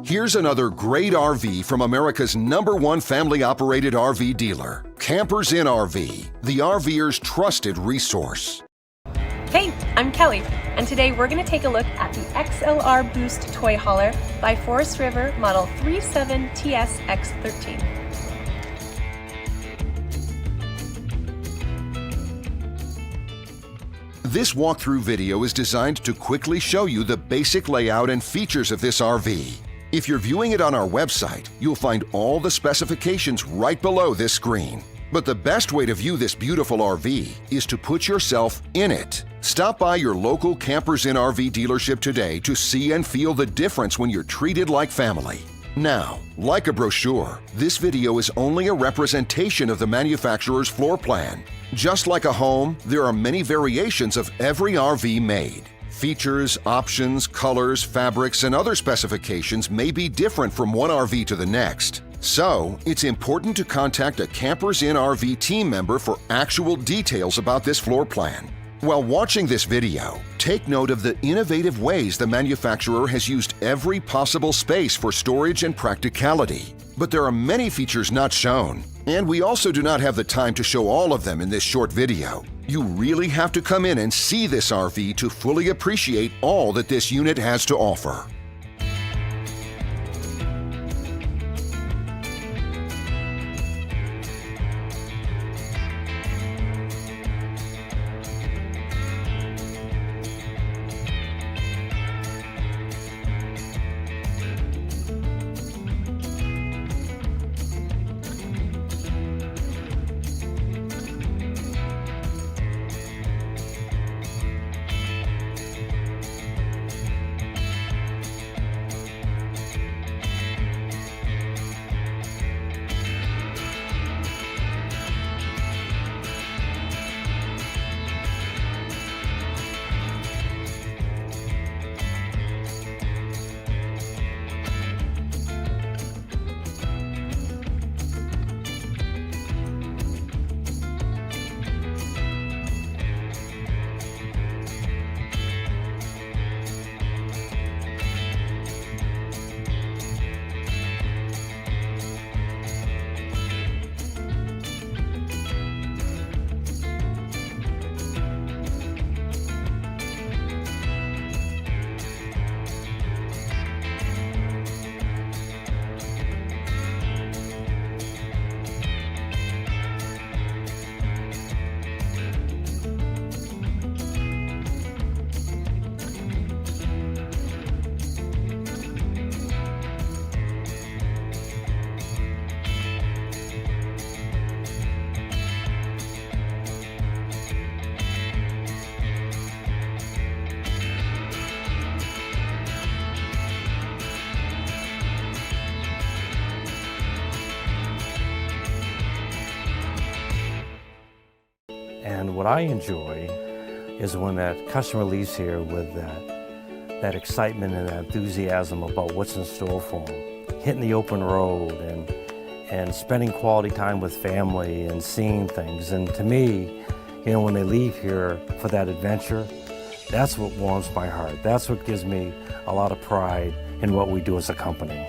Here's another great RV from America's #1 family-operated RV dealer, Campers Inn RV, the RVer's trusted resource. Hey, I'm Kelly, and today we're going to take a look at the XLR Boost toy hauler by River model 37TSX13. This walkthrough video is designed to quickly show you the basic layout and features of this RV. If you're viewing it on our website, you'll find all the specifications right below this screen. But the best way to view this beautiful RV is to put yourself in it. Stop by your local Campers Inn RV dealership today to see and feel the difference when you're treated like family. Now, like a brochure, this video is only a representation of the manufacturer's floor plan. Just like a home, there are many variations of every RV made. Features, options, colors, fabrics, and other specifications may be different from one RV to the next. So, it's important to contact a Campers Inn RV team member for actual details about this floor plan. While watching this video, take note of the innovative ways the manufacturer has used every possible space for storage and practicality. But there are many features not shown, and we also do not have the time to show all of them in this short video. You really have to come in and see this RV to fully appreciate all that this unit has to offer. And what I enjoy is when that customer leaves here with that excitement and that enthusiasm about what's in store for them. Hitting the open road and spending quality time with family and seeing things. And to me, you know, when they leave here for that adventure, that's what warms my heart. That's what gives me a lot of pride in what we do as a company.